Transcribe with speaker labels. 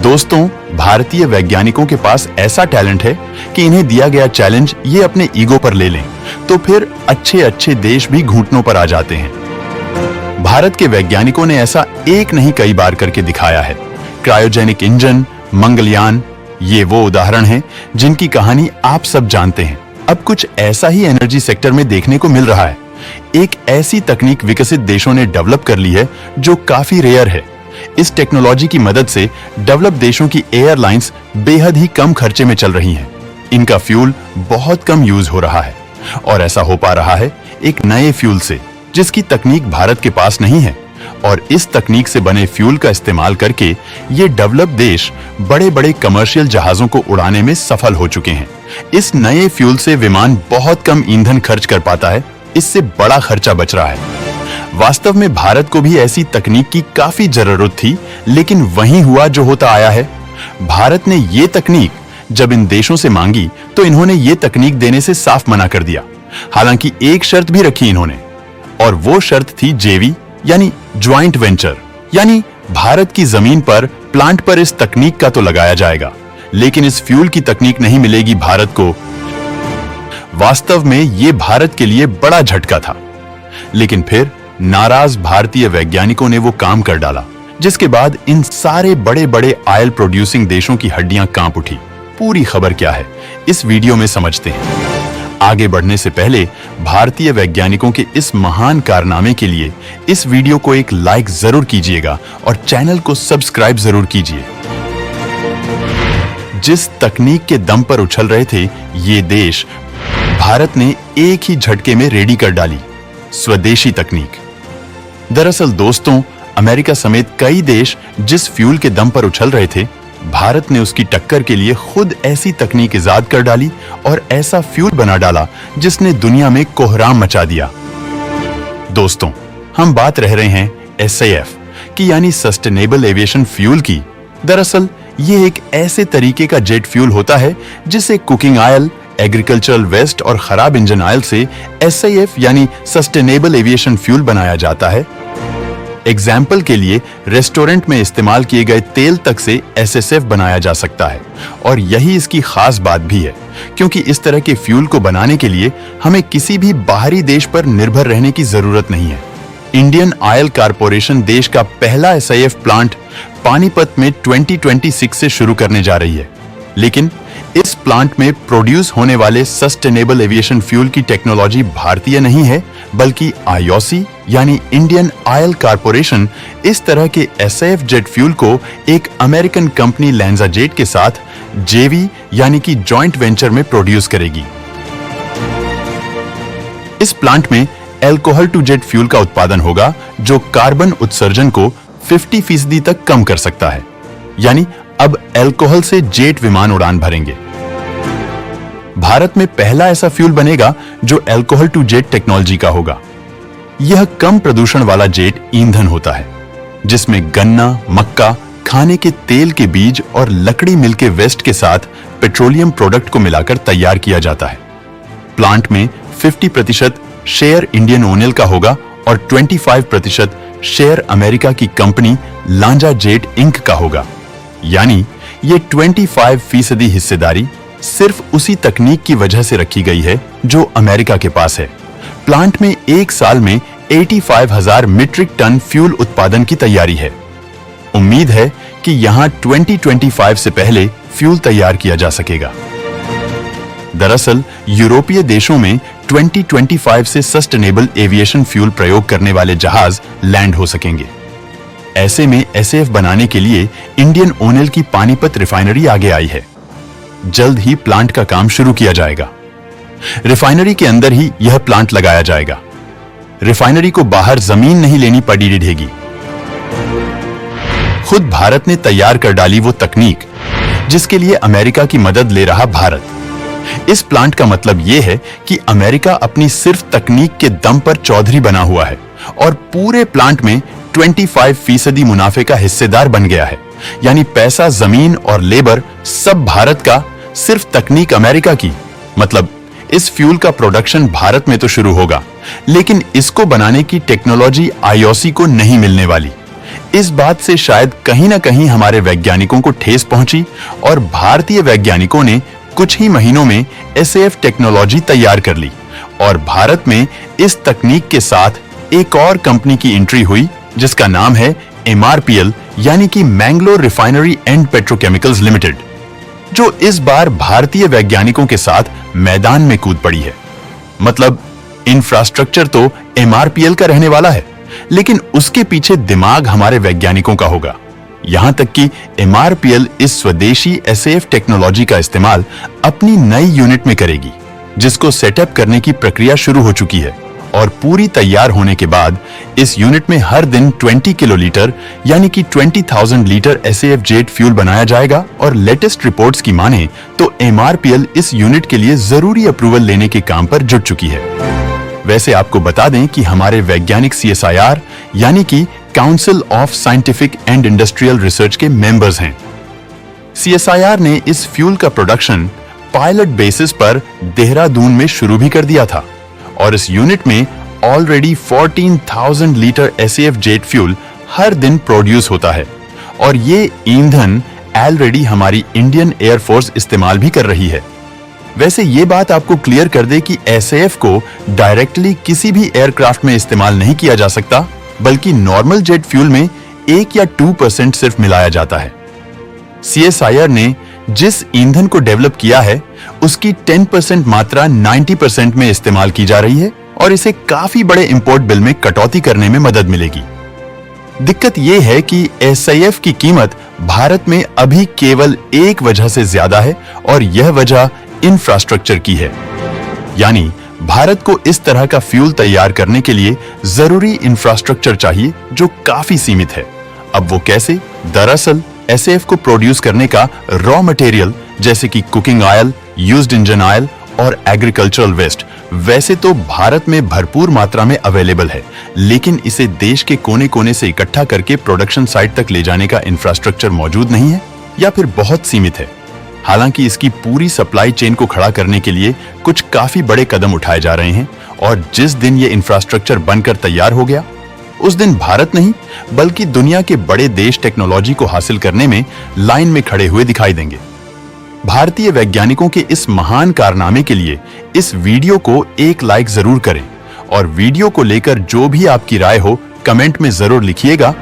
Speaker 1: दोस्तों, भारतीय वैज्ञानिकों के पास ऐसा टैलेंट है कि इन्हें दिया गया चैलेंज ये अपने ईगो पर ले लें तो फिर अच्छे देश भी घुटनों पर आ जाते हैं। भारत के वैज्ञानिकों ने ऐसा एक नहीं कई बार करके दिखाया है। क्रायोजेनिक इंजन, मंगलयान, ये वो उदाहरण हैं जिनकी कहानी आप सब जानते हैं। अब कुछ ऐसा ही एनर्जी सेक्टर में देखने को मिल रहा है। एक ऐसी तकनीक विकसित देशों ने डेवलप कर ली है जो काफी रेयर है। इस टेक्नोलॉजी की मदद से डेवलप देशों की एयरलाइंस बेहद ही कम खर्चे में चल रही हैं। इनका फ्यूल बहुत कम यूज हो रहा है और ऐसा हो पा रहा है एक नए फ्यूल से जिसकी तकनीक भारत के पास नहीं है। और इस तकनीक से बने फ्यूल का इस्तेमाल करके ये डेवलप देश बड़े-बड़े कमर्शियल जहाजों को उड़ाने में सफल हो चुके हैं। इस नए फ्यूल से विमान बहुत कम ईंधन खर्च कर पाता है, इससे बड़ा खर्चा बच रहा है। वास्तव में भारत को भी ऐसी तकनीक की काफी जरूरत थी, लेकिन वही हुआ जो होता आया है। भारत ने ये तकनीक जब इन देशों से मांगी तो इन्होंने ये तकनीक देने से साफ मना कर दिया। हालांकि एक शर्त भी रखी इन्होंने, और वो शर्त थी जेवी यानी ज्वाइंट वेंचर, यानी भारत की जमीन पर प्लांट पर इस तकनीक का तो लगाया जाएगा, लेकिन इस फ्यूल की तकनीक नहीं मिलेगी भारत को। वास्तव में ये भारत के लिए बड़ा झटका था, लेकिन फिर नाराज भारतीय वैज्ञानिकों ने वो काम कर डाला, जिसके बाद इन सारे बड़े-बड़े ऑयल प्रोड्यूसिंग देशों की हड्डियां कांप उठी। पूरी खबर क्या है इस वीडियो में समझते हैं। आगे बढ़ने से पहले भारतीय वैज्ञानिकों के इस महान कारनामे के लिए इस वीडियो को एक लाइक जरूर कीजिएगा और चैनल को सब्सक्राइब जरूर कीजिए। जिस तकनीक के दम पर उछल रहे थे ये देश, भारत ने एक ही झटके में रेडी कर डाली, स्वदेशी तकनीक। दरअसल दोस्तों, अमेरिका समेत कई देश जिस फ्यूल के दम पर उछल रहे थे, भारत ने उसकी टक्कर के लिए खुद ऐसी तकनीक इजाद कर डाली और ऐसा फ्यूल बना डाला जिसने दुनिया में कोहराम मचा दिया। दोस्तों, हम बात रह रहे हैं SAF की, यानी सस्टेनेबल एविएशन फ्यूल की। दरअसल ये एक ऐसे तरीके का जेट फ्यूल होता है जिसे कुकिंग ऑयल, एग्रीकल्चरल वेस्ट और खराब इंजन ऑयल से SAF यानी सस्टेनेबल एविएशन फ्यूल बनाया जाता है। एग्जाम्पल के लिए रेस्टोरेंट में इस्तेमाल किए गए तेल तक से SSF बनाया जा सकता है, और यही इसकी खास बात भी है, क्योंकि इस तरह के फ्यूल को बनाने के लिए हमें किसी भी बाहरी देश पर निर्भर रहने की जरूरत नहीं है। इंडियन ऑयल कारपोरेशन देश का पहला SAF प्लांट पानीपत में 2026 से शुरू करने जा रही है, लेकिन इस प्लांट में प्रोड्यूस होने वाले सस्टेनेबल एविएशन फ्यूल की टेक्नोलॉजी भारतीय नहीं है, बल्कि IOC यानी इंडियन ऑयल कारपोरेशन इस तरह के SAF जेट फ्यूल को एक अमेरिकन कंपनी LanzaJet के साथ JV यानी कि जॉइंट वेंचर में प्रोड्यूस करेगी। इस प्लांट में अल्कोहल टू जेट फ्यूल का उत्पादन होगा जो कार्बन उत्सर्जन को 50% तक कम कर सकता है, यानी अब अल्कोहल से जेट विमान उड़ान भरेंगे। भारत में पहला ऐसा फ्यूल बनेगा जो अल्कोहल टू जेट टेक्नोलॉजी का होगा। यह कम प्रदूषण वाला जेट ईंधन होता है जिसमें गन्ना, मक्का, खाने के तेल के बीज और लकड़ी मिल के वेस्ट के साथ पेट्रोलियम प्रोडक्ट को मिलाकर तैयार किया जाता है। प्लांट में 50% शेयर इंडियन ओनिल का होगा और 25% शेयर अमेरिका की कंपनी LanzaJet इंक का होगा, यानी ये 25% हिस्सेदारी सिर्फ उसी तकनीक की वजह से रखी गई है जो अमेरिका के पास है। प्लांट में एक साल में 85,000 मीट्रिक टन फ्यूल उत्पादन की तैयारी है। उम्मीद है कि यहां 2025 से पहले फ्यूल तैयार किया जा सकेगा। दरअसल यूरोपीय देशों में 2025 से सस्टेनेबल एविएशन फ्यूल प्रयोग करने वाले जहाज लैंड हो सकेंगे। ऐसे में SAF बनाने के लिए इंडियन ओनिल की पानीपत रिफाइनरी आगे आई है। जल्द ही प्लांट का काम शुरू किया जाएगा। रिफाइनरी के अंदर ही यह प्लांट लगाया जाएगा। रिफाइनरी को बाहर जमीन नहीं लेनी पड़ी रहेगी। खुद भारत ने तैयार कर डाली वो तकनीक जिसके लिए अमेरिका की मदद ले रहा भारत। इस प्लांट का मतलब यह है कि अमेरिका अपनी सिर्फ तकनीक के दम पर चौधरी बना हुआ है और पूरे प्लांट में 25% मुनाफे का हिस्सेदार बन गया है, यानी पैसा, जमीन और लेबर सब भारत का, सिर्फ तकनीक अमेरिका की। मतलब इस फ्यूल का प्रोडक्शन भारत में तो शुरू होगा, लेकिन इसको बनाने की टेक्नोलॉजी IOC को नहीं मिलने वाली। इस बात से शायद कहीं ना कहीं हमारे वैज्ञानिकों को ठेस पहुंची और भारतीय वैज्ञानिकों ने कुछ ही महीनों में SAF टेक्नोलॉजी तैयार कर ली और भारत में इस तकनीक के साथ एक और कंपनी की एंट्री हुई जिसका नाम है MRPL यानी कि Mangalore refinery and petrochemicals limited, जो इस बार भारतीय वैज्ञानिकों के साथ मैदान में कूद पड़ी है। मतलब इंफ्रास्ट्रक्चर तो MRPL का रहने वाला है, लेकिन उसके पीछे दिमाग हमारे वैज्ञानिकों का होगा। यहां तक कि MRPL इस स्वदेशी SAF टेक्नोलॉजी का इस्तेमाल अपनी नई यूनिट में करेगी, जिसको सेटअप करने की प्रक्रिया शुरू हो चुकी है और पूरी तैयार होने के बाद इस यूनिट में हर दिन 20 किलोलीटर यानी कि 20,000 लीटर SAF जेट फ्यूल बनाया जाएगा और लेटेस्ट रिपोर्ट्स की माने तो MRPL इस यूनिट के लिए जरूरी अप्रूवल लेने के काम पर जुट चुकी है। वैसे आपको बता दें कि हमारे वैज्ञानिक CSIR यानी कि council of scientific and industrial research के मेंबर्स हैं। CSIR ने इस फ्यूल का प्रोडक्शन पायलट बेसिस पर देहरादून में शुरू भी कर दिया था और इस यूनिट में already 14,000 litre SAF jet fuel हर दिन प्रोड्यूस होता है और ये ईंधन ऑलरेडी हमारी इंडियन एयरफोर्स इस्तेमाल भी कर रही है। वैसे ये बात आपको क्लियर कर दे कि SAF को डायरेक्टली किसी भी एयरक्राफ्ट में इस्तेमाल नहीं किया जा सकता, बल्कि नॉर्मल जेट फ्यूल में 1 या 2% सिर्फ मिलाया जाता है। CSIR ने जिस ईंधन को डेवलप किया है उसकी 10% मात्रा 90% में इस्तेमाल की जा रही है और इसे काफी बड़े इंपोर्ट बिल में कटौती करने में मदद मिलेगी। दिक्कत यह है कि SAF की कीमत भारत में अभी केवल एक वजह से ज्यादा है और यह वजह इंफ्रास्ट्रक्चर की है। यानी भारत को इस तरह का फ्यूल तैयार करने के लिए जरूरी इंफ्रास्ट्रक्चर चाहिए जो काफी सीमित है। अब वो कैसे? दरअसल SAF को प्रोड्यूस करने का रॉ मटेरियल जैसे कि cooking oil, used engine oil और एग्रीकल्चरल वेस्ट वैसे तो भारत में भरपूर मात्रा में अवेलेबल है, लेकिन इसे देश के कोने कोने से इकट्ठा करके प्रोडक्शन साइट तक ले जाने का इंफ्रास्ट्रक्चर मौजूद नहीं है या फिर बहुत सीमित है। हालांकि इसकी पूरी सप्लाई चेन को खड़ा करने के लिए कुछ काफी बड़े कदम उठाए जा रहे हैं और जिस दिन ये इंफ्रास्ट्रक्चर बनकर तैयार हो गया उस दिन भारत नहीं बल्कि दुनिया के बड़े देश टेक्नोलॉजी को हासिल करने में लाइन में खड़े हुए दिखाई देंगे। भारतीय वैज्ञानिकों के इस महान कारनामे के लिए इस वीडियो को एक लाइक जरूर करें और वीडियो को लेकर जो भी आपकी राय हो कमेंट में जरूर लिखिएगा